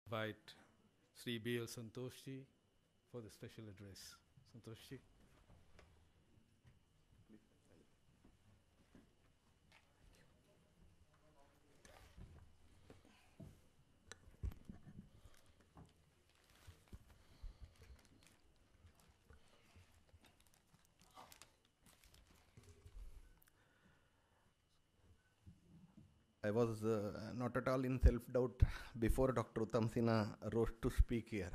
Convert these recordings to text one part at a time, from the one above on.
Invite Sri B.L. Santoshji for the special address. Santoshji. I was not at all in self-doubt before Dr. Uttam Sinha rose to speak here.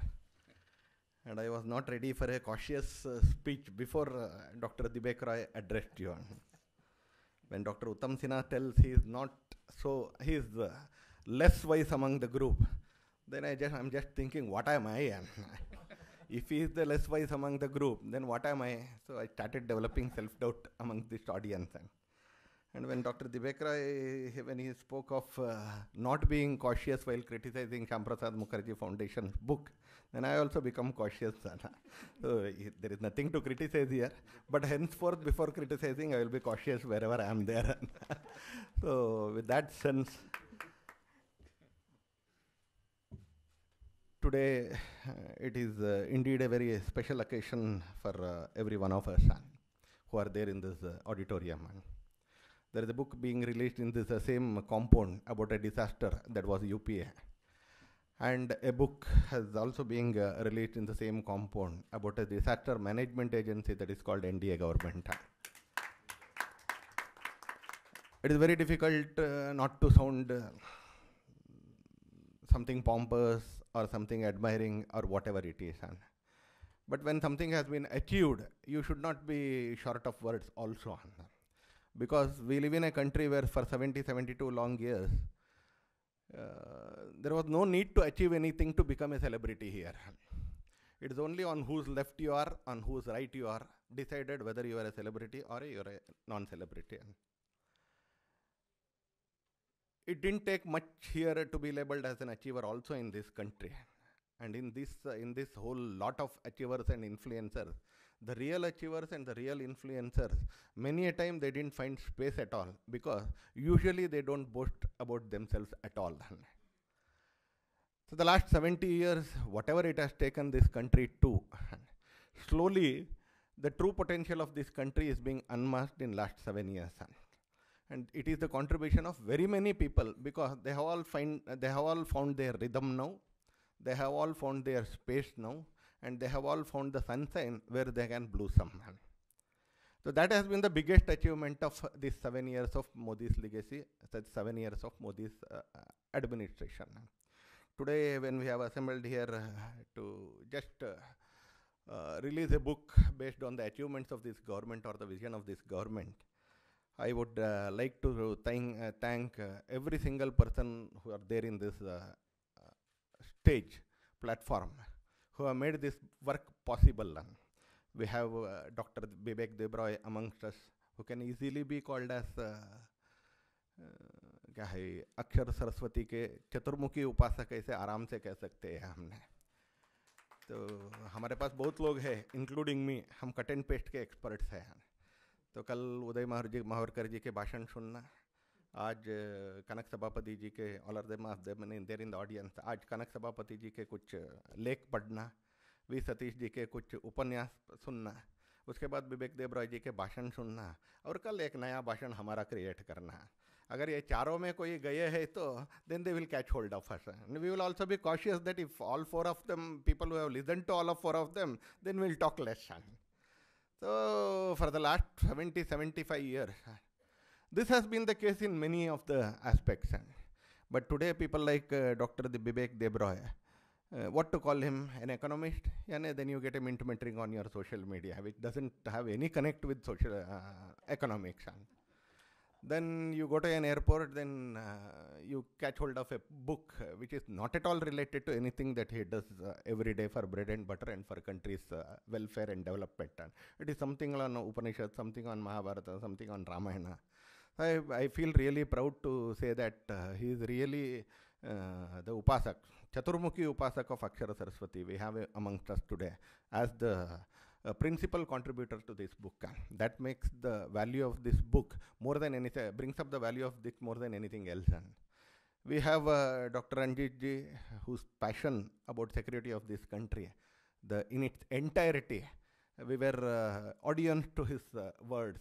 And I was not ready for a cautious speech before Dr. Dibek Roy addressed you. When Dr. Uttam Sinha tells he is less wise among the group, then I'm just thinking, what am I? If he is the less wise among the group, then what am I? So I started developing self-doubt among this audience. And when Dr. Dibek Roy, when he spoke of not being cautious while criticizing Shyam Mukherjee Foundation's book, then I also become cautious. So there is nothing to criticize here. But henceforth, before criticizing, I will be cautious wherever I am there. So with that sense, today it is indeed a very special occasion for every one of us who are there in this auditorium. There is a book being released in this same compound about a disaster that was UPA. And a book has also being released in the same compound about a disaster management agency that is called NDA government. It is very difficult not to sound something pompous or something admiring or whatever it is. But when something has been achieved, you should not be short of words also. Because we live in a country where for 70, 72 long years, there was no need to achieve anything to become a celebrity here. It is only on whose left you are, on whose right you are, decided whether you are a celebrity or you are a non-celebrity. It didn't take much here to be labeled as an achiever also in this country. And in this whole lot of achievers and influencers, the real achievers and the real influencers, many a time they didn't find space at all because usually they don't boast about themselves at all. So the last 70 years, whatever it has taken this country to, slowly the true potential of this country is being unmasked in last 7 years. And it is the contribution of very many people because they have all found their rhythm now, they have all found their space now, and they have all found the sunshine where they can blossom. So that has been the biggest achievement of these 7 years of Modi's legacy, 7 years of Modi's administration. Today, when we have assembled here to just release a book based on the achievements of this government or the vision of this government, I would like to thank every single person who are there in this stage, platform, who have made this work possible. We have Dr. Bibek Debroy amongst us, who can easily be called as अक्षर सरस्वती के चतुर्मुखी उपासक ऐसे आराम से कह सकते हैं हमने. तो हमारे पास बहुत लोग हैं, इंक्लूडिंग मी, हम कट एंड पेस्ट के एक्सपर्ट्स हैं. तो कल उदय माहवरकर जी के भाषण सुनना, आज कनक सभापति जी के all are them there in the audience, आज कनक सभापति जी के कुछ लेख पढ़ना, वी सतीश जी के कुछ उपन्यास सुनना, उसके बाद विवेक देबरॉय जी के भाषण सुनना, और कल एक नया भाषण हमारा क्रिएट करना. अगर ये चारों में कोई गए हैं तो then they will catch hold of us. And we will also be cautious that if all four of them, people who have listened to all of four of them, then we'll talk less. So for the last 70, 75 years, this has been the case in many of the aspects. But today people like Dr. Bibek Debroy, what to call him, an economist? Then you get a mint metering on your social media, which doesn't have any connect with social economics. Then you go to an airport, then you catch hold of a book which is not at all related to anything that he does every day for bread and butter and for country's welfare and development. It is something on Upanishad, something on Mahabharata, something on Ramayana. I feel really proud to say that he is really the Upasak, Chaturmukhi Upasak of Akshara Saraswati we have amongst us today as the principal contributor to this book. That makes the value of this book more than anything, brings up the value of this more than anything else. We have Dr. Ranjit ji, whose passion about security of this country, in its entirety, we were audience to his words.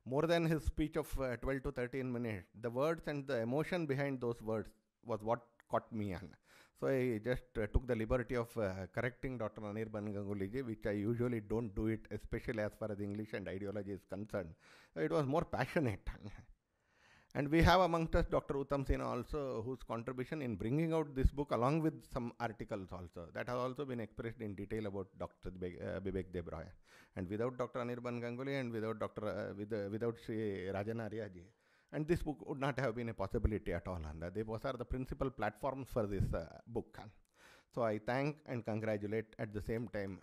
More than his speech of 12 to 13 minutes, the words and the emotion behind those words was what caught me on. So I just took the liberty of correcting Dr. Anirban Ganguly ji, which I usually don't do it, especially as far as English and ideology is concerned. It was more passionate. And we have amongst us Dr. Uttam Sinha also, whose contribution in bringing out this book along with some articles also, that have also been expressed in detail about Dr. Bibek Debroy. And without Dr. Anirban Ganguly and without Sri Rajan Arya ji, and this book would not have been a possibility at all. And those are the principal platforms for this book. So I thank and congratulate at the same time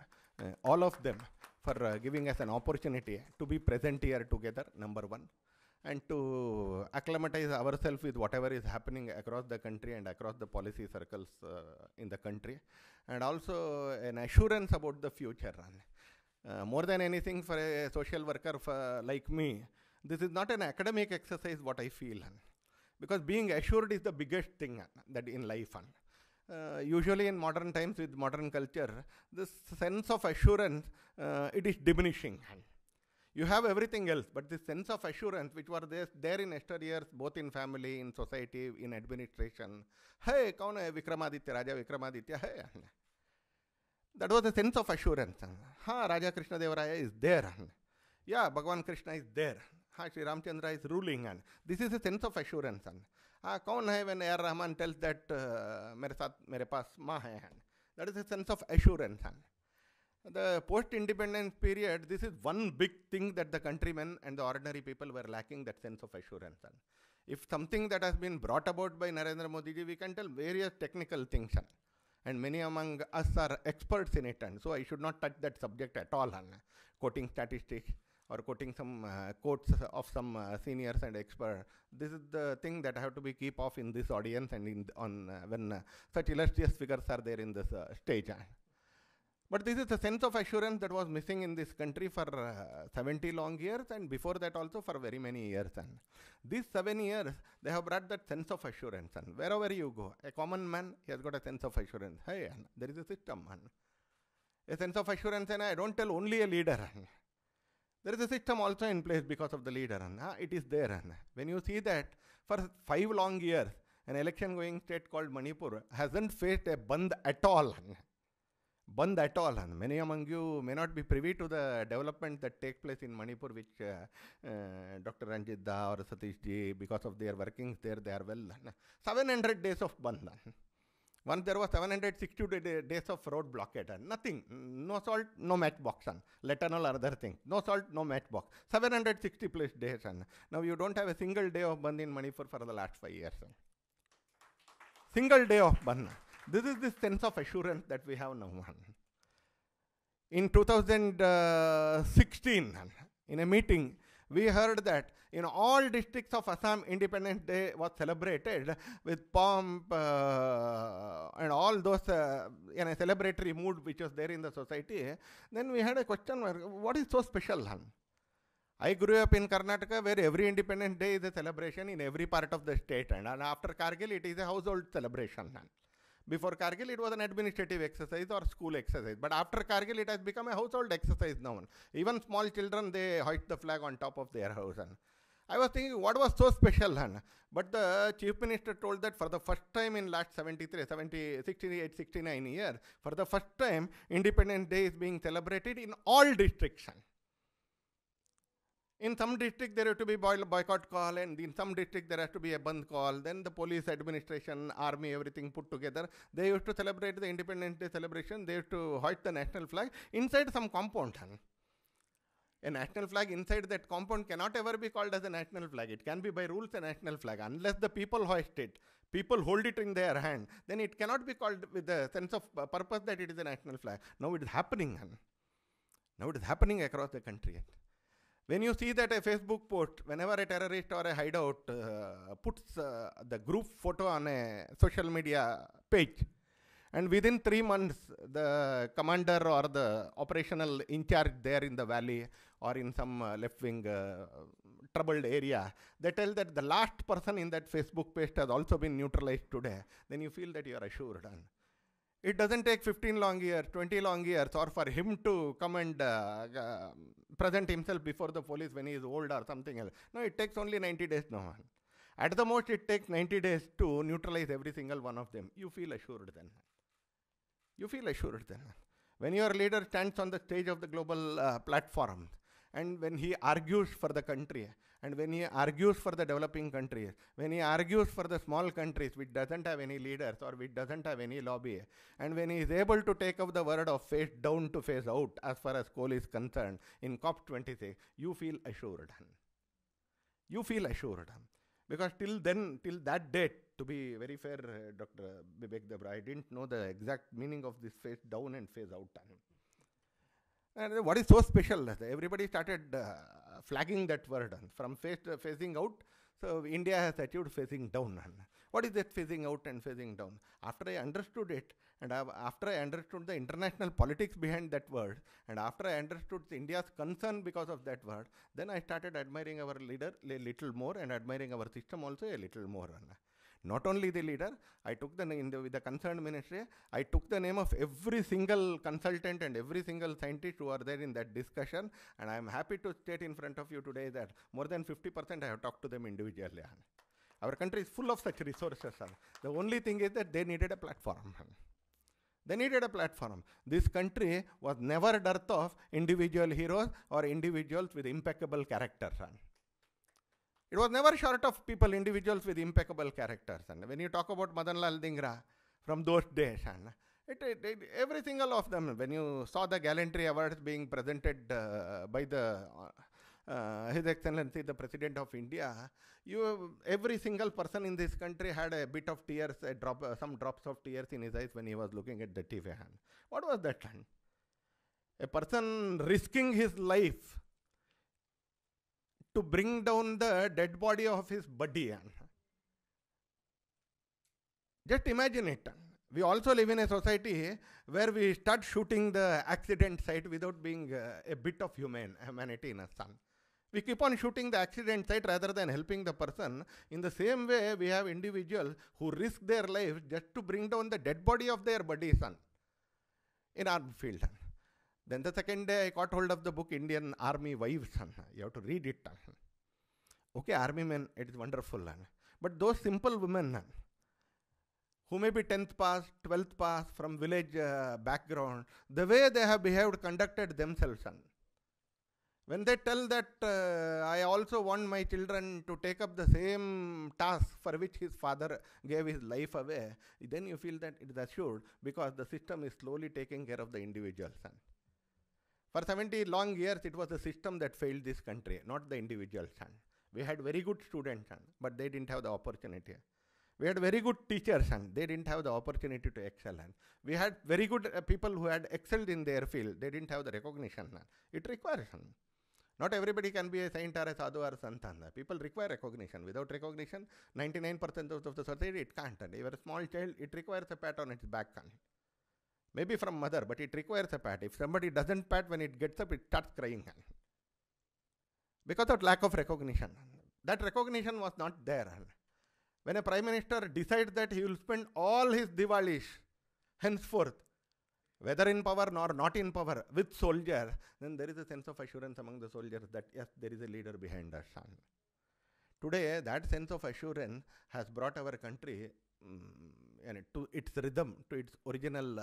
all of them for giving us an opportunity to be present here together, number one, and to acclimatize ourselves with whatever is happening across the country and across the policy circles in the country, and also an assurance about the future. More than anything, for a social worker like me, this is not an academic exercise, what I feel, because being assured is the biggest thing that in life. Usually in modern times with modern culture, this sense of assurance, it is diminishing. You have everything else, but this sense of assurance, which were there in yesteryears, both in family, in society, in administration. Hey, kaun hai Vikramaditya, Raja Vikramaditya? Hey. That was a sense of assurance. Ha, Raja Krishnadeva is there. Yeah, Bhagavan Krishna is there. Ha, Sri Ramchandra is ruling. This is a sense of assurance. Ha, kaun hai when A.R. Rahman tells that mere saath mere paas maa hai. That is a sense of assurance. The post-independence period, this is one big thing that the countrymen and the ordinary people were lacking, that sense of assurance. If something that has been brought about by Narendra Modi ji, we can tell various technical things. And many among us are experts in it. And so I should not touch that subject at all. Quoting statistics or quoting some quotes of some seniors and experts. This is the thing that I have to be keep off in this audience and when such illustrious figures are there in this stage. But this is a sense of assurance that was missing in this country for 70 long years, and before that also for very many years. And these 7 years, they have brought that sense of assurance. And wherever you go, a common man, he has got a sense of assurance. Hey, there is a system. A sense of assurance, and I don't tell only a leader. There is a system also in place because of the leader. It is there. When you see that for 5 long years, an election going state called Manipur hasn't faced a band at all. Band at all. Many among you may not be privy to the development that takes place in Manipur, which Dr. Ranjit Da or Satish ji, because of their workings there, they are well. 700 days of band. Once there was 760 days of road blockade. Nothing. No salt, no matchbox. Let alone other things. No salt, no matchbox. 760 plus days. Now you don't have a single day of band in Manipur for the last 5 years. Single day of band. This is this sense of assurance that we have now. In 2016, in a meeting, we heard that in all districts of Assam, Independence Day was celebrated with pomp and all those in a celebratory mood which was there in the society. Then we had a question, what is so special? I grew up in Karnataka, where every Independence Day is a celebration in every part of the state. And after Kargil, it is a household celebration. Before Kargil, it was an administrative exercise or school exercise. But after Kargil, it has become a household exercise now. Even small children, they hoist the flag on top of their house. I was thinking, what was so special? But the Chief Minister told that for the first time in last 68, 69 years, for the first time, Independence Day is being celebrated in all districts. In some district, there have to be boycott call, and in some district, there has to be a band call. Then the police administration, army, everything put together. They used to celebrate the Independence Day celebration. They used to hoist the national flag inside some compound. A national flag inside that compound cannot ever be called as a national flag. It can be by rules a national flag. Unless the people hoist it, people hold it in their hand, then it cannot be called with the sense of purpose that it is a national flag. Now it is happening. Now it is happening across the country. When you see that a Facebook post, whenever a terrorist or a hideout puts the group photo on a social media page, and within 3 months, the commander or the operational in charge there in the valley or in some left-wing troubled area, they tell that the last person in that Facebook post has also been neutralized today, then you feel that you are assured. And it doesn't take 15 long years, 20 long years, or for him to come and present himself before the police when he is old or something else. No, it takes only 90 days now. At the most, it takes 90 days to neutralize every single one of them. You feel assured then. You feel assured then. When your leader stands on the stage of the global platform, and when he argues for the country, and when he argues for the developing countries, when he argues for the small countries which doesn't have any leaders or which doesn't have any lobby, and when he is able to take up the word of face down to face out as far as coal is concerned in COP26, you feel assured. You feel assured. Because till then, till that date, to be very fair, Dr. Bibek Debra, I didn't know the exact meaning of this face down and face out. And what is so special? Everybody started flagging that word from facing out. So India has achieved facing down. What is that phasing out and phasing down? After I understood it, and after I understood the international politics behind that word, and after I understood India's concern because of that word, then I started admiring our leader a little more and admiring our system also a little more. Not only the leader, I took with the concerned ministry, I took the name of every single consultant and every single scientist who are there in that discussion, and I am happy to state in front of you today that more than 50% I have talked to them individually. Our country is full of such resources. The only thing is that they needed a platform. They needed a platform. This country was never dearth of individual heroes or individuals with impeccable characters. It was never short of people, individuals with impeccable characters. And when you talk about Madan Lal Dhingra from those days, every single of them, when you saw the gallantry awards being presented by His Excellency the President of India, every single person in this country had a bit of tears, some drops of tears in his eyes when he was looking at the TV. What was that? A person risking his life to bring down the dead body of his buddy. Just imagine it. We also live in a society where we start shooting the accident site without being a bit of humanity in us. We keep on shooting the accident site rather than helping the person. In the same way, we have individuals who risk their lives just to bring down the dead body of their buddy in our field. Then the second day I caught hold of the book Indian Army Wives. You have to read it. Okay, army men, it is wonderful. But those simple women who may be 10th pass, 12th pass, from village background, the way they have behaved, conducted themselves. When they tell that I also want my children to take up the same task for which his father gave his life away, then you feel that it is assured because the system is slowly taking care of the individuals. For 70 long years, it was the system that failed this country, not the individuals. We had very good students, but they didn't have the opportunity. We had very good teachers, and they didn't have the opportunity to excel. We had very good people who had excelled in their field. They didn't have the recognition. It requires. Not everybody can be a saint or a sadhu or a santan. People require recognition. Without recognition, 99% of the society, it can't. You are a small child, it requires a pat on its back. Maybe from mother, but it requires a pat. If somebody doesn't pat, when it gets up, it starts crying. Because of lack of recognition. That recognition was not there. When a prime minister decides that he will spend all his Diwalis henceforth, whether in power or not in power, with soldiers, then there is a sense of assurance among the soldiers that yes, there is a leader behind us. Today, that sense of assurance has brought our country to its rhythm, to its original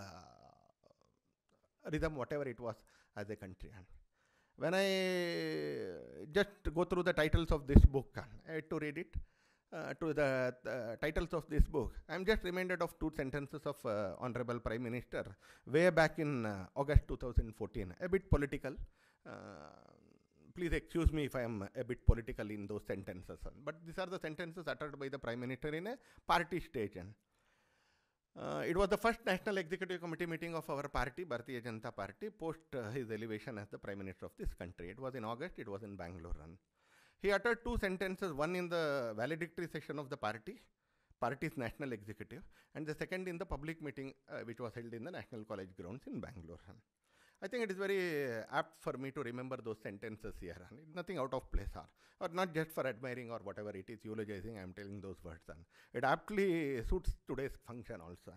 rhythm, whatever it was as a country. When I just go through the titles of this book, I had to read it. To the titles of this book, I am just reminded of two sentences of Honorable Prime Minister way back in August 2014. A bit political. Please excuse me if I am a bit political in those sentences. But these are the sentences uttered by the Prime Minister in a party stage. It was the first National Executive Committee meeting of our party, Bharatiya Janata Party, post his elevation as the Prime Minister of this country. It was in August, it was in Bangalore. He uttered two sentences, one in the valedictory session of the party's national executive, and the second in the public meeting which was held in the National College grounds in Bangalore. I think it is very apt for me to remember those sentences here. Nothing out of place, or not just for admiring or whatever it is, eulogizing, I am telling those words. It aptly suits today's function also.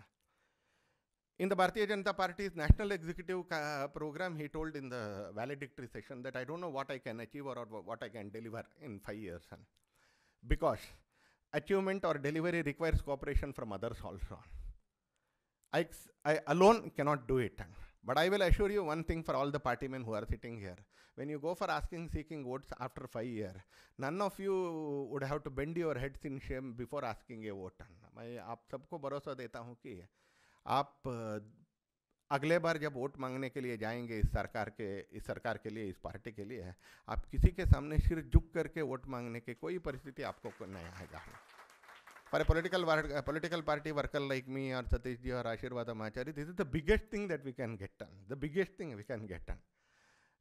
In the Bharatiya Janata Party's national executive program, he told in the valedictory session that I don't know what I can achieve or what I can deliver in 5 years. Because achievement or delivery requires cooperation from others also. I alone cannot do it. But I will assure you one thing for all the party men who are sitting here. When you go for seeking votes after 5 years, none of you would have to bend your heads in shame before asking a vote. मैं आप सबको भरोसा देता हूँ कि आप अगले बार जब वोट मांगने के लिए जाएंगे इस सरकार के लिए, इस पार्टी के लिए, आप किसी के सामने सिर झुक करके वोट मांगने की कोई परिस्थिति आपको नहीं आएगा. For a political party worker like me or Satish ji or Ashirwad Amachari, this is the biggest thing that we can get done. The biggest thing we can get done.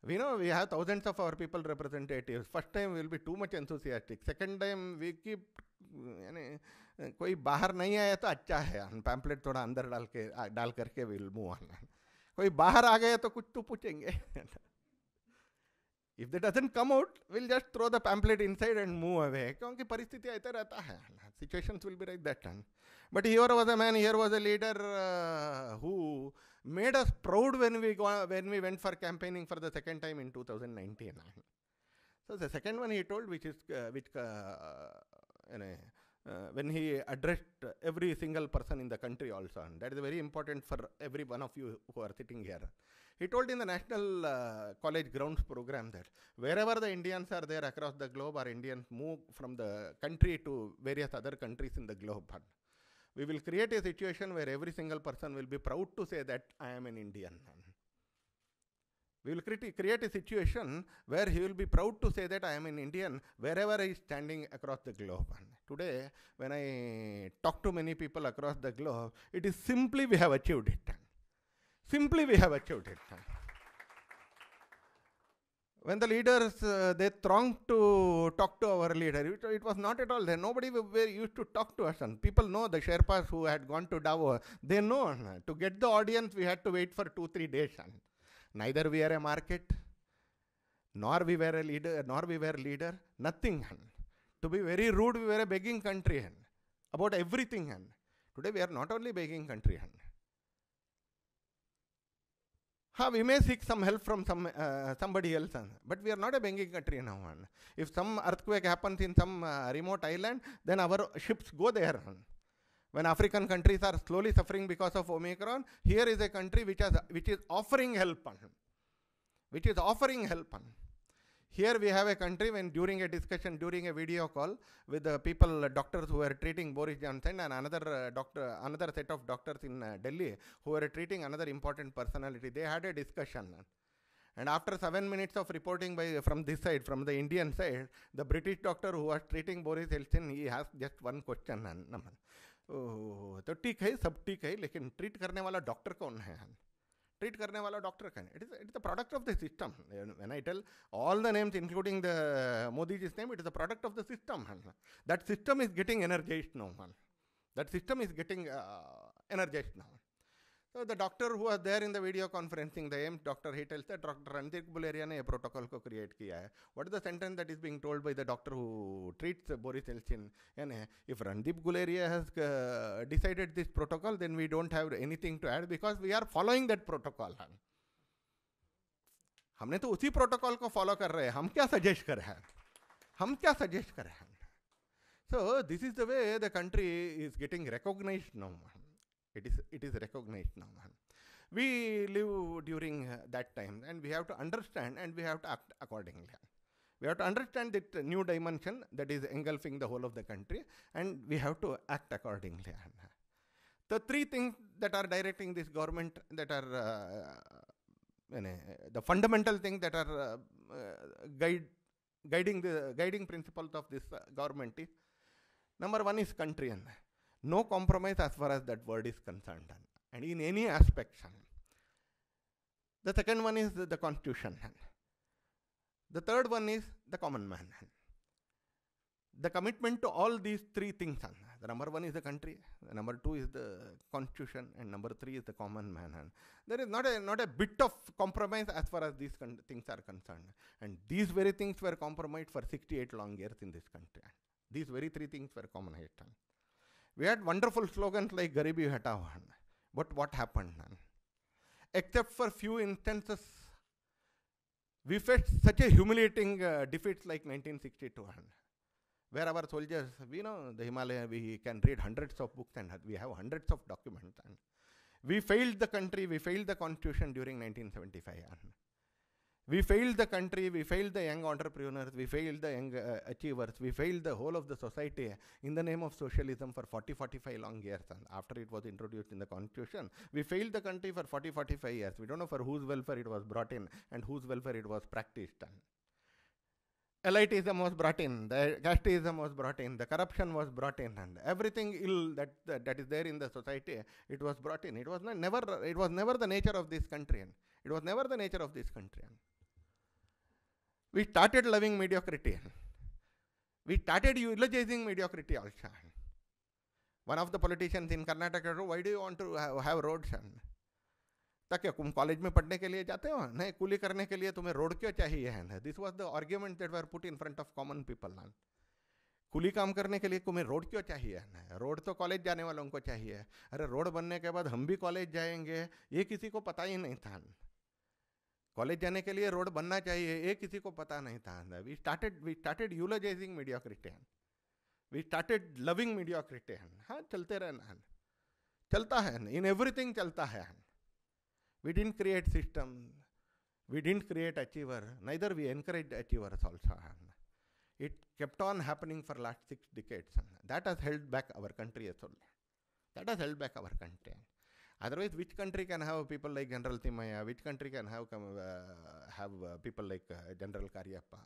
We know we have thousands of our people representatives. First time we will be too much enthusiastic. Second time we keep, कोई बाहर नहीं आया तो अच्छा है, pamphlet थोड़ा अंदर डाल करके we will move on. कोई बाहर आ गया तो कुछ तो पूछेंगे. If that doesn't come out, we'll just throw the pamphlet inside and move away. क्योंकि परिस्थिति ऐसा रहता है. Situations will be like that. But here was a man, here was a leader who made us proud when we went for campaigning for the second time in 2019. So the second one he told, when he addressed every single person in the country also, and that is very important for every one of you who are sitting here. He told in the National College Grounds program that wherever the Indians are there across the globe, or Indians move from the country to various other countries in the globe, we will create a situation where every single person will be proud to say that I am an Indian. We will create a situation where he will be proud to say that I am an Indian wherever he is standing across the globe. Today, when I talk to many people across the globe, it is simply we have achieved it. Simply we have achieved it. When the leaders, they thronged to talk to our leader, it was not at all there. Nobody used to talk to us. And people know, the Sherpas who had gone to Davos, they know. To get the audience, we had to wait for 2-3 days. Neither we are a market, nor we were a leader, nothing. To be very rude, we were a begging country about everything. Today we are not only begging country. We may seek some help from somebody else, but we are not a begging country now. If some earthquake happens in some remote island, then our ships go there. When African countries are slowly suffering because of Omicron, here is a country which is offering help. Here we have a country when during a discussion, during a video call with the people, doctors who were treating Boris Johnson and another set of doctors in Delhi who were treating another important personality, they had a discussion. And after 7 minutes of reporting from this side, from the Indian side, the British doctor who was treating Boris Yeltsin, he asked just one question. तो ठीक है, सब ठीक है, लेकिन treat करने वाला doctor कौन है? ट्रीट करने वाला डॉक्टर कौन है? It is the product of the system. When I tell all the names, including the Modi's name, it is the product of the system. That system is getting energized now. That system is getting energized now. So the doctor who was there in the video conferencing, the AIMS doctor, he tells that Dr. Randeep Guleria ने protocol को create किया है. What is the sentence that is being told by the doctor who treats Boris Yeltsin? If Randeep Guleria has decided this protocol, then we don't have anything to add because we are following that protocol. हमने तो उसी protocol को follow कर रहे हैं. हम क्या suggest कर रहे हैं? So this is the way the country is getting recognized now. It is recognized now. We live during that time, and we have to understand and we have to act accordingly. We have to understand that new dimension that is engulfing the whole of the country, and we have to act accordingly. The 3 things that are directing this government, that are the fundamental things that are guiding principles of this government is, number 1 is country. No compromise as far as that word is concerned, and in any aspect. The second one is the constitution. The third one is the common man. The commitment to all these 3 things, The number one is the country, the number two is the constitution, and number three is the common man. And there is not a bit of compromise as far as these things are concerned. And these very things were compromised for 68 long years in this country. These very three things were compromised. We had wonderful slogans like Garibi Hatao. But what happened? Except for few instances, we faced such a humiliating defeats like 1962. Where our soldiers, we know the Himalaya, we can read hundreds of books and we have hundreds of documents. And we failed the country, we failed the constitution during 1975. We failed the country, we failed the young entrepreneurs, we failed the young achievers, we failed the whole of the society in the name of socialism for 40-45 long years. And after it was introduced in the constitution, we failed the country for 40-45 years. We don't know for whose welfare it was brought in and whose welfare it was practiced. Elitism was brought in, the casteism was brought in, the corruption was brought in, and everything ill that is there in the society, it was brought in. It was never the nature of this country. It was never the nature of this country. We started loving mediocrity. We started eulogizing mediocrity also. One of the politicians in Karnataka said, why do you want to have roads? ताकि तुम college में पढ़ने के लिए जाते हो, नहीं coolie करने के लिए तुम्हें रोड क्यों चाहिए है? This was the argument that were put in front of common people. Coolie काम करने के लिए तुम्हें रोड क्यों चाहिए? रोड तो कॉलेज जाने वालों को चाहिए. अरे रोड बनने के बाद हम भी कॉलेज जाएंगे, ये किसी को पता ही नहीं था. कॉलेज जाने के लिए रोड बनना चाहिए, ये किसी को पता नहीं था. We started eulogising mediocrity. We started loving mediocrity. हाँ, चलते रहना, चलता है, इन एवरीथिंग चलता है. We didn't create system, we didn't create achiever, neither we encouraged achievers also. It kept on happening for last 6 decades. That has held back our country as well. That has held back our country. Otherwise, which country can have people like General Timaya? Which country can have people like General Karyappa?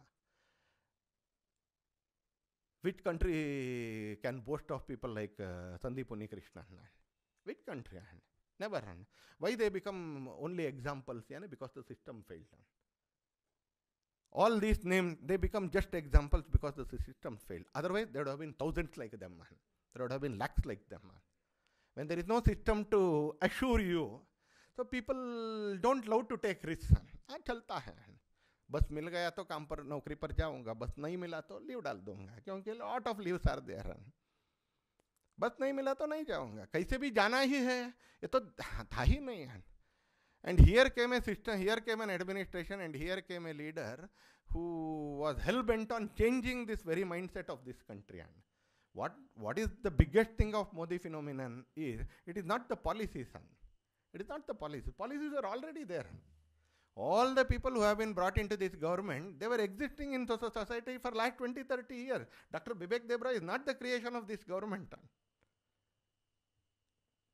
Which country can boast of people like Sandeep Unnikrishnan? Which country? Never. Why they become only examples? Because the system failed. All these names, they become just examples because the system failed. Otherwise, there would have been thousands like them. There would have been lakhs like them. When there is no system to assure you, so people don't love to take risks. चलता है, बस मिल गया तो काम पर नौकरी पर जाऊंगा, बस नहीं मिला तो लीव डाल दूंगा, क्योंकि lot of leaves are there. बस नहीं मिला तो नहीं जाऊंगा, कैसे भी जाना ही है, ये तो था ही नहीं है. And here came a system, here came an administration, and here came a leader who was hell-bent on changing this very mindset of this country. And what is the biggest thing of Modi phenomenon is, it is not the policies. It is not the policies. Policies are already there. All the people who have been brought into this government, they were existing in society for last 20-30 years. Dr. Bibek Debra is not the creation of this government.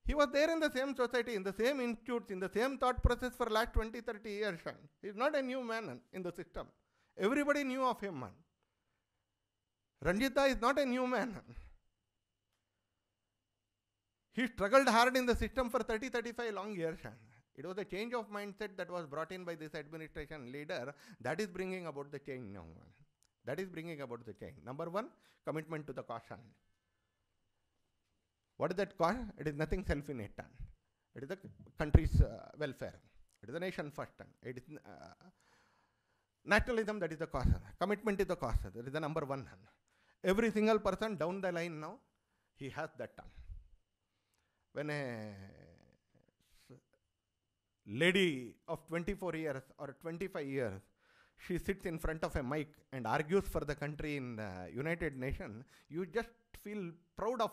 He was there in the same society, in the same institutes, in the same thought process for last 20-30 years. He is not a new man in the system. Everybody knew of him. Ranjita is not a new man. He struggled hard in the system for 30-35 long years. It was a change of mindset that was brought in by this administration leader that is bringing about the change now. That is bringing about the change. Number one, commitment to the cause. What is that cause? It is nothing self-innate. It is the country's welfare. It is the nation first. It is nationalism, that is the cause. Commitment is the cause. That is the number one. Every single person down the line now, he has that. When a lady of 24 years or 25 years, she sits in front of a mic and argues for the country in the United Nations, you just feel proud of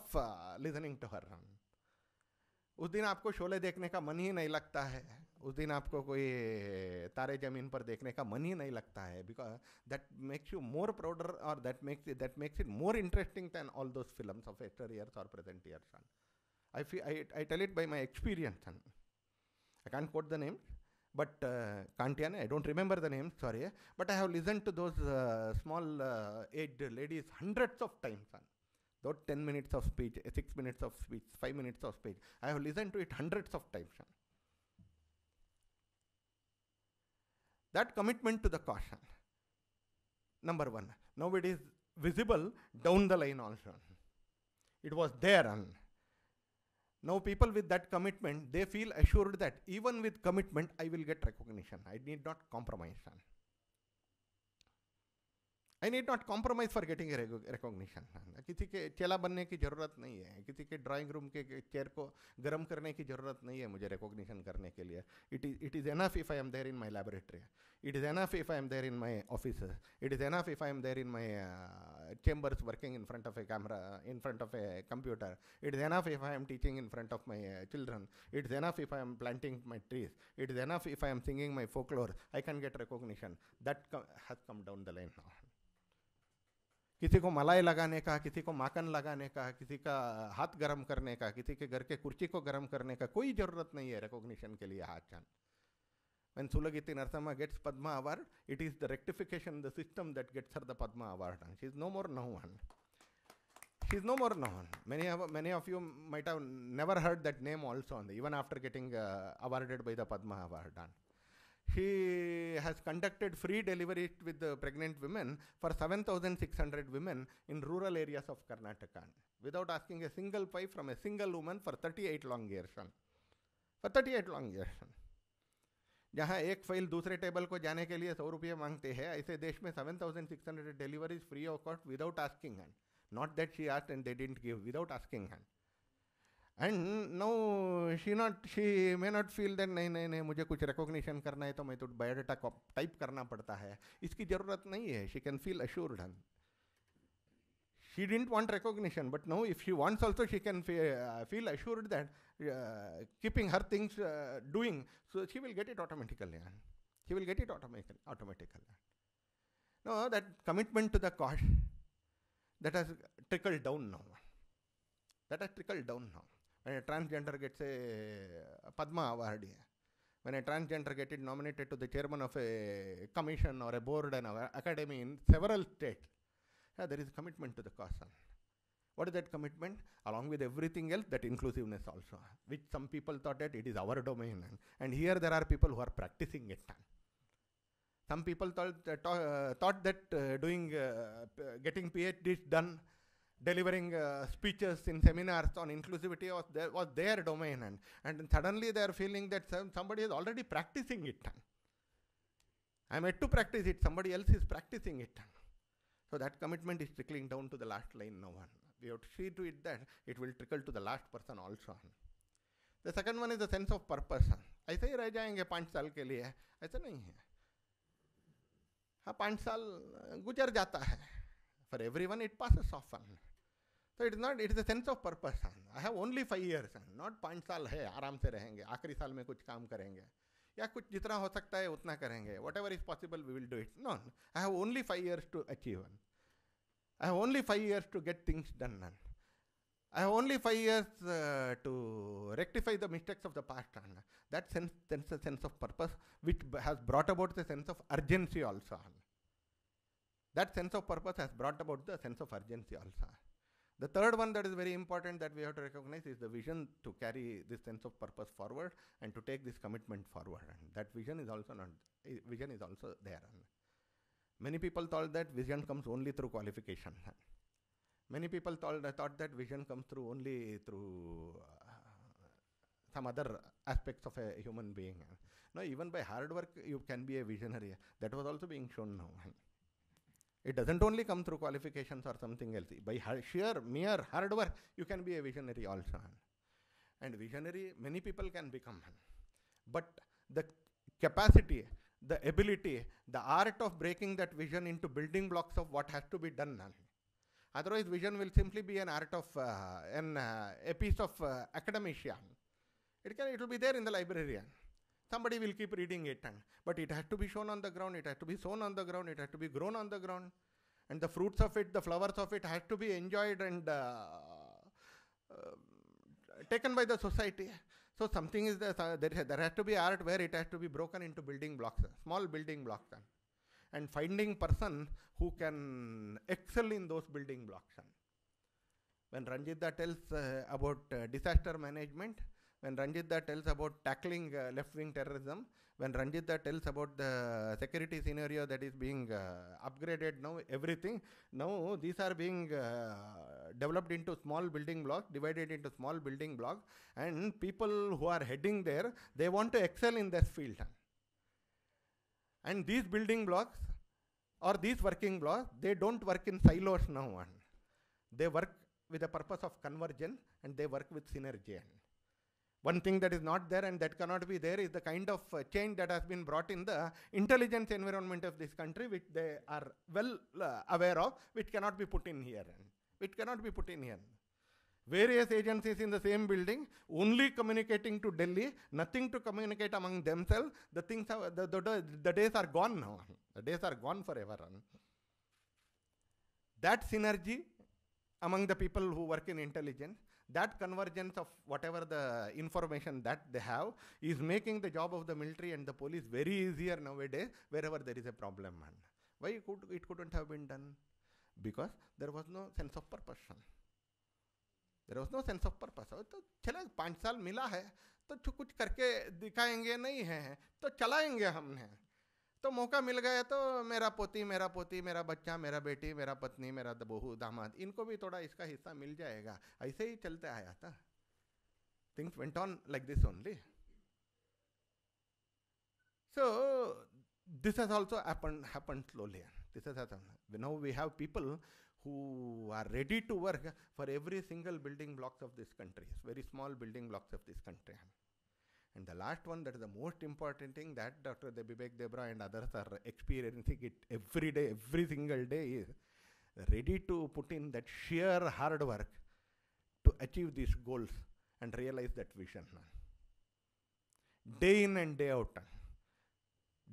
listening to her. उस दिन आपको शोले देखने का मन ही नहीं लगता है, उस दिन आपको कोई तारे जमीन पर देखने का मन ही नहीं लगता है, because that makes you more prouder, or that makes it more interesting than all those films of yesteryears or present years. I tell it by my experience. I can't quote the names, but Kantian, I don't remember the names, sorry, but I have listened to those small aged ladies hundreds of times. Those 10 minutes of speech, 6 minutes of speech, 5 minutes of speech, I have listened to it hundreds of times. That commitment to the cause, number one. Now it is visible down the line also. It was there. And now people with that commitment, they feel assured that even with commitment, I will get recognition. I need not compromise. I need not compromise for getting a recognition. किसी के चेला बनने की ज़रूरत नहीं है, किसी के ड्राइंग रूम के चेयर को गर्म करने की ज़रूरत नहीं है मुझे recognition करने के लिए. It is enough if I am there in my laboratory. It is enough if I am there in my offices. It is enough if I am there in my chambers working in front of a camera, in front of a computer. It is enough if I am teaching in front of my children. It is enough if I am planting my trees. It is enough if I am singing my folklore. I can get recognition. That has come down the line now. किसी को मलाई लगाने का, किसी को माखन लगाने का, किसी का हाथ गरम करने का, किसी के घर के कुर्सी को गरम करने का कोई जरूरत नहीं है recognition के लिए हाथ चांद. When Sulagiti Narasimha gets Padma Award, it is the rectification, the system that gets her the Padma Award. And she is no more known. She is no more known. Many of you might have never heard that name also, even after getting awarded by the Padma Award. She has conducted free deliveries with the pregnant women for 7,600 women in rural areas of Karnataka, without asking a single pie from a single woman for 38 long years. For 38 long years. जहाँ एक file दूसरे table को जाने के लिए 100 रुपये मांगते हैं, ऐसे देश में 7,600 deliveries free of cost without asking hand. Not that she asked and they didn't give, without asking hand. And now she may not feel that नहीं मुझे कुछ recognition करना है तो मैं तो बायोडाटा टाइप करना पड़ता है. इसकी ज़रूरत नहीं है. She can feel assured. She didn't want recognition, but now if she wants also, she can feel assured that keeping her things doing, so she will get it automatically. She will get it automatically. No, that commitment to the cause, that has trickled down now. That has trickled down now. When a transgender gets a Padma Award, when a transgender gets nominated to the chairman of a commission or a board and an academy in several states, there is commitment to the cause. What is that commitment? Along with everything else, that inclusiveness also, which some people thought that it is our domain. And here there are people who are practicing it. Some people thought that getting PhDs done, delivering speeches in seminars on inclusivity was their domain. And suddenly they are feeling that somebody is already practicing it. I am yet to practice it, somebody else is practicing it. So that commitment is trickling down to the last line now. We have to see to it that it will trickle to the last person also. The second one is the sense of purpose. ऐसे ही रह जाएंगे 5 साल के लिए, ऐसा नहीं है. हाँ 5 साल गुजर जाता है. For everyone it passes often. So it is a sense of purpose. I have only 5 years, not 5 साल है, आराम से रहेंगे, आखिरी साल में कुछ काम करेंगे, या कुछ जितना हो सकता है उतना करेंगे. Whatever is possible, we will do it. No, I have only 5 years to achieve. I have only 5 years to get things done. I have only 5 years to rectify the mistakes of the past. That sense of purpose, which has brought about the sense of urgency also. That sense of purpose has brought about the sense of urgency also. The third one that is very important that we have to recognize is the vision to carry this sense of purpose forward and to take this commitment forward. And that vision is also there. Many people thought that vision comes only through qualification. Many people thought that vision comes only through some other aspects of a human being. No, even by hard work you can be a visionary. That was also being shown now. It doesn't only come through qualifications or something else. By mere hard work, you can be a visionary also. And visionary, many people can become. But the capacity, the ability, the art of breaking that vision into building blocks of what has to be done. Otherwise, vision will simply be an art of, a piece of academia. It will be there in the library. Somebody will keep reading it, but it has to be shown on the ground, it has to be sown on the ground, it has to be grown on the ground. And the fruits of it, the flowers of it has to be enjoyed and taken by the society. So something is there has to be art where it has to be broken into building blocks, small building blocks. And finding person who can excel in those building blocks. When Ranjita tells about disaster management, when Ranjitda tells about tackling left-wing terrorism, when Ranjitda tells about the security scenario that is being upgraded now, everything, now these are being developed into small building blocks, divided into small building blocks, and people who are heading there, they want to excel in this field. And these building blocks or these working blocks, they don't work in silos now. They work with the purpose of convergence, and they work with synergy. One thing that is not there and that cannot be there is the kind of change that has been brought in the intelligence environment of this country, which they are well aware of, which cannot be put in here. Which cannot be put in here. Various agencies in the same building, only communicating to Delhi, nothing to communicate among themselves. The things are, the days are gone now. The days are gone forever. That synergy among the people who work in intelligence, that convergence of whatever the information that they have is making the job of the military and the police very easier nowadays wherever there is a problem. Why it couldn't have been done? Because there was no sense of purpose. There was no sense of purpose. तो चला 5 साल मिला है तो कुछ करके दिखाएंगे, नहीं है तो चलाएंगे हमने. तो मौका मिल गया तो मेरा पोती, मेरा बच्चा, मेरा बेटी, मेरा पत्नी, मेरा बहू, दामाद, इनको भी थोड़ा इसका हिस्सा मिल जाएगा. ऐसे ही चलते आया था. Things went on like this only. So this has also happened slowly. This has happened. Now we have people who are ready to work for every single building blocks of this country, very small building blocks of this country. And the last one, that is the most important thing that Dr. Bibek Debra and others are experiencing it every day, every single day, is ready to put in that sheer hard work to achieve these goals and realize that vision. Day in and day out.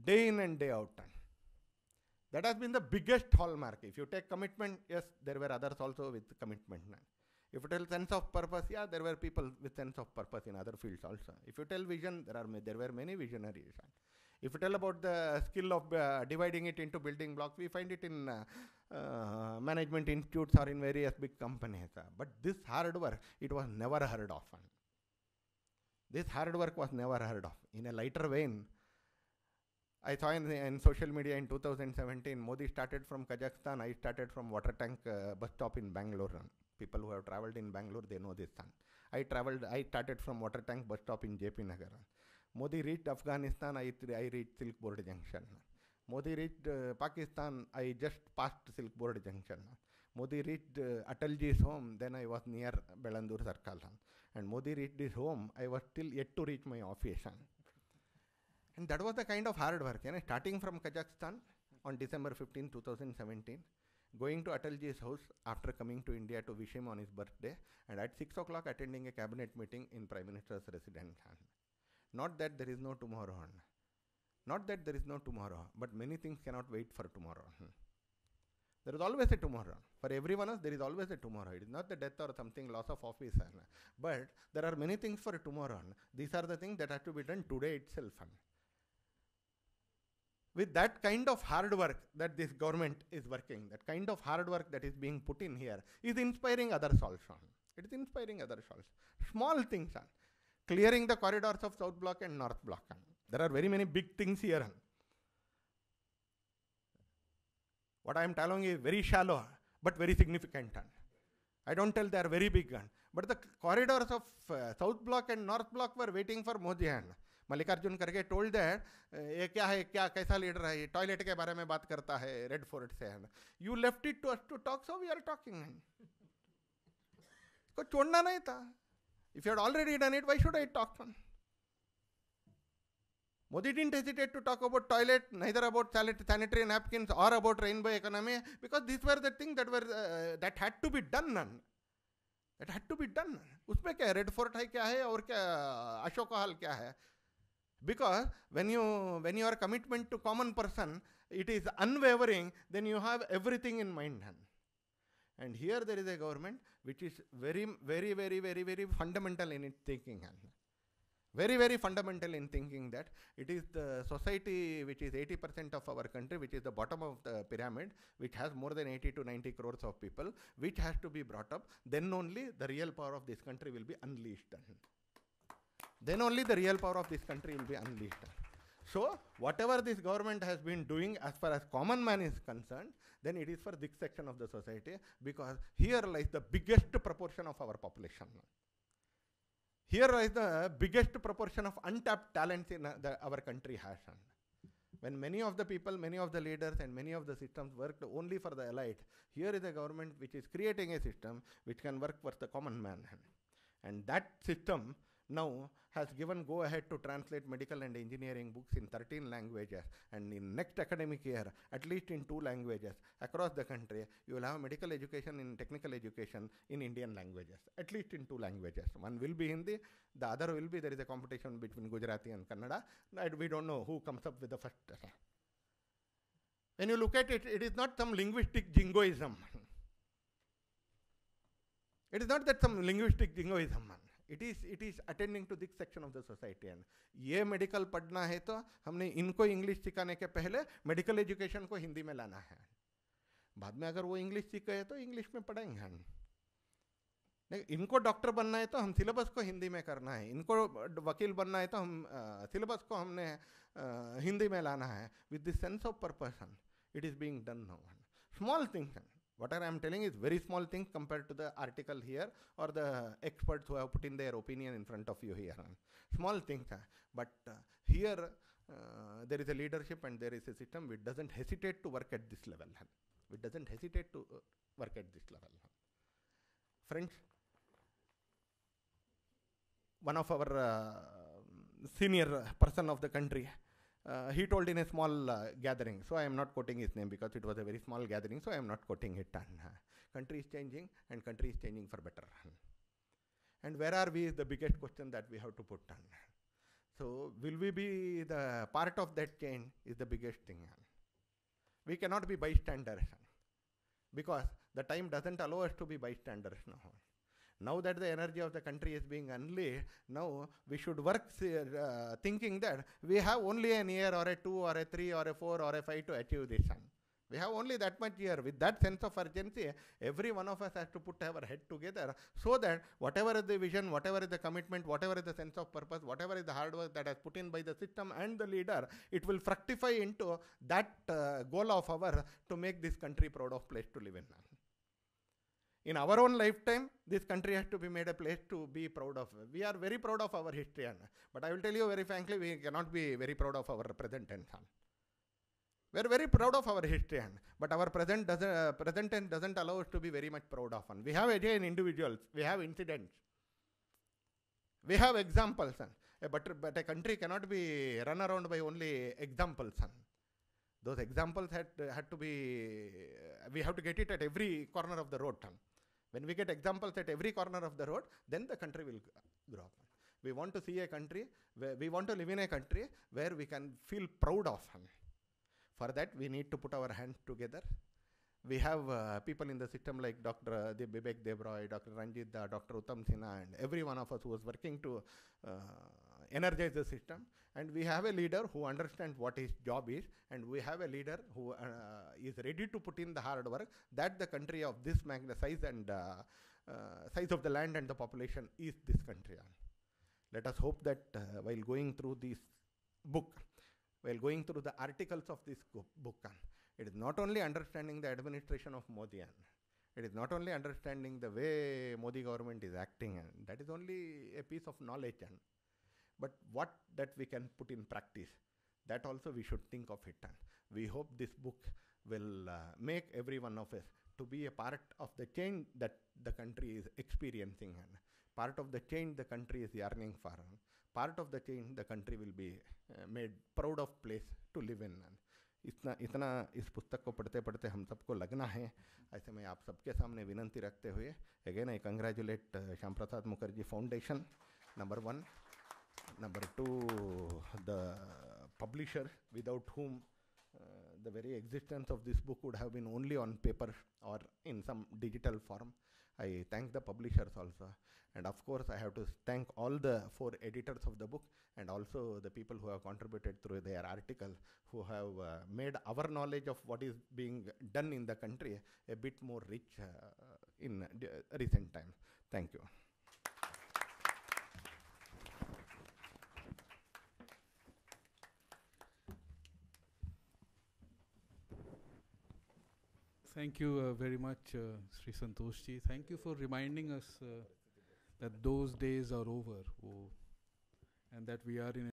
Day in and day out. That has been the biggest hallmark. If you take commitment, yes, there were others also with commitment. If you tell sense of purpose, yeah, there were people with sense of purpose in other fields also. If you tell vision, there were many visionaries. If you tell about the skill of dividing it into building blocks, we find it in management institutes or in various big companies. But this hard work, it was never heard of. This hard work was never heard of. In a lighter vein, I saw in social media in 2017, Modi started from Kazakhstan, I started from water tank bus stop in Bangalore. People who have traveled in Bangalore, they know this. I started from water tank bus stop in JP Nagar. Modi reached Afghanistan, I reached Silk Board Junction. Modi reached Pakistan, I just passed Silk Board Junction. Modi reached Atalji's home, then I was near Belandur Circle. And Modi reached his home, I was still yet to reach my office. And that was the kind of hard work, starting from Kazakhstan on December 15, 2017, going to Atalji's house after coming to India to wish him on his birthday, and at 6 o'clock attending a cabinet meeting in Prime Minister's residence. Not that there is no tomorrow. Not that there is no tomorrow, but many things cannot wait for tomorrow. There is always a tomorrow. For everyone else, there is always a tomorrow. It is not the death or something, loss of office. But there are many things for tomorrow. These are the things that have to be done today itself. With that kind of hard work that this government is working, that kind of hard work that is being put in here, is inspiring others also. It is inspiring others also. Small things. Clearing the corridors of South Block and North Block. There are very many big things here. What I am telling is very shallow, but very significant. I don't tell they are very big. But the corridors of South Block and North Block were waiting for Modi. Mallikarjun Kharge told that, ये क्या है, क्या कैसा leader है, toilet के बारे में बात करता है रेड फोर्ट से. You left it to us to talk, so we are talking. को छोड़ना नहीं था. If you had already done it, why should I talk? Modi didn't hesitate to talk about toilet, neither about sanitary napkins or about rainbow economy, because these were the things that had to be done. That had to be done. उसमें क्या है, red fort है क्या है और क्या Ashok hall क्या है? Because when your commitment to common person, it is unwavering, then you have everything in mind. And here there is a government which is very, very, very, very, very fundamental in its thinking. Very, very fundamental in thinking that it is the society which is 80% of our country, which is the bottom of the pyramid, which has more than 80 to 90 crores of people, which has to be brought up. Then only the real power of this country will be unleashed. then only the real power of this country will be unleashed. So whatever this government has been doing as far as common man is concerned, then it is for this section of the society, because here lies the biggest proportion of our population. Here lies the biggest proportion of untapped talents in our country has. When many of the people, many of the leaders and many of the systems worked only for the elite, here is a government which is creating a system which can work for the common man. And that system now has given go ahead to translate medical and engineering books in 13 languages, and in next academic year at least in 2 languages across the country you will have medical education and technical education in Indian languages, at least in 2 languages. One will be Hindi, the other will be, there is a competition between Gujarati and Kannada, and we don't know who comes up with the first. When you look at it, it is not some linguistic jingoism. It is not that some linguistic jingoism. It is attending to this section of the society. And ये medical पढ़ना है तो हमने इनको English सिखाने के पहले medical education को हिंदी में लाना है. बाद में अगर वो इंग्लिश सीख गए तो इंग्लिश में पढ़ेंगे हम. इनको डॉक्टर बनना है तो हम सिलेबस को हिंदी में करना है. इनको वकील बनना है तो हम सिलेबस को हमने हिंदी में लाना है. With this sense of purpose it is being done now. Small things. Whatever I am telling is very small things compared to the article here or the experts who have put in their opinion in front of you here. Small things. But here there is a leadership and there is a system which doesn't hesitate to work at this level. It doesn't hesitate to work at this level. Friends, one of our senior person of the country, he told in a small gathering, so I am not quoting his name because it was a very small gathering, so I am not quoting it. Country is changing and country is changing for better. And where are we is the biggest question that we have to put on. So will we be the part of that change is the biggest thing. We cannot be bystanders because the time doesn't allow us to be bystanders now. Now that the energy of the country is being unleashed, now we should work thinking that we have only an year or a 2 or a 3 or a 4 or a 5 to achieve this. We have only that much year. With that sense of urgency, every one of us has to put our head together so that whatever is the vision, whatever is the commitment, whatever is the sense of purpose, whatever is the hard work that is put in by the system and the leader, it will fructify into that goal of ours to make this country proud of place to live in. In our own lifetime, this country has to be made a place to be proud of. We are very proud of our history, but I will tell you very frankly, we cannot be very proud of our present tense. We are very proud of our history, but our present tense doesn't allow us to be very much proud of. We have again individuals, we have incidents, we have examples, but a country cannot be run around by only examples. Those examples had to be, we have to get it at every corner of the road. When we get examples at every corner of the road, then the country will grow up. We want to see a country, where we want to live in a country where we can feel proud of. For that, we need to put our hands together. We have people in the system like Dr. Bibek Debroy, Dr. Ranjit, Dr. Uttam Sinha, and every one of us who is working to energize the system. And we have a leader who understands what his job is, and we have a leader who is ready to put in the hard work that the country of this size and size of the land and the population is this country. Let us hope that while going through this book, while going through the articles of this book, it is not only understanding the administration of Modi, it is not only understanding the way Modi government is acting, that is only a piece of knowledge, but what that we can put in practice, that also we should think of it. We hope this book will make every one of us to be a part of the change that the country is experiencing, part of the change the country is yearning for, part of the change the country will be made proud of place to live in. इतना इस पुस्तक को पढ़ते पढ़ते हम सबको लगना है. ऐसे मैं आप सबके सामने विनंती रखते हुए again I congratulate Shyam Prasad Mukherjee foundation, number 1. Number 2, the publisher, without whom the very existence of this book would have been only on paper or in some digital form. I thank the publishers also. And of course, I have to thank all the 4 editors of the book and also the people who have contributed through their article, who have made our knowledge of what is being done in the country a bit more rich in recent times. Thank you. Thank you very much, Sri Santosh ji. Thank you for reminding us that those days are over, and that we are in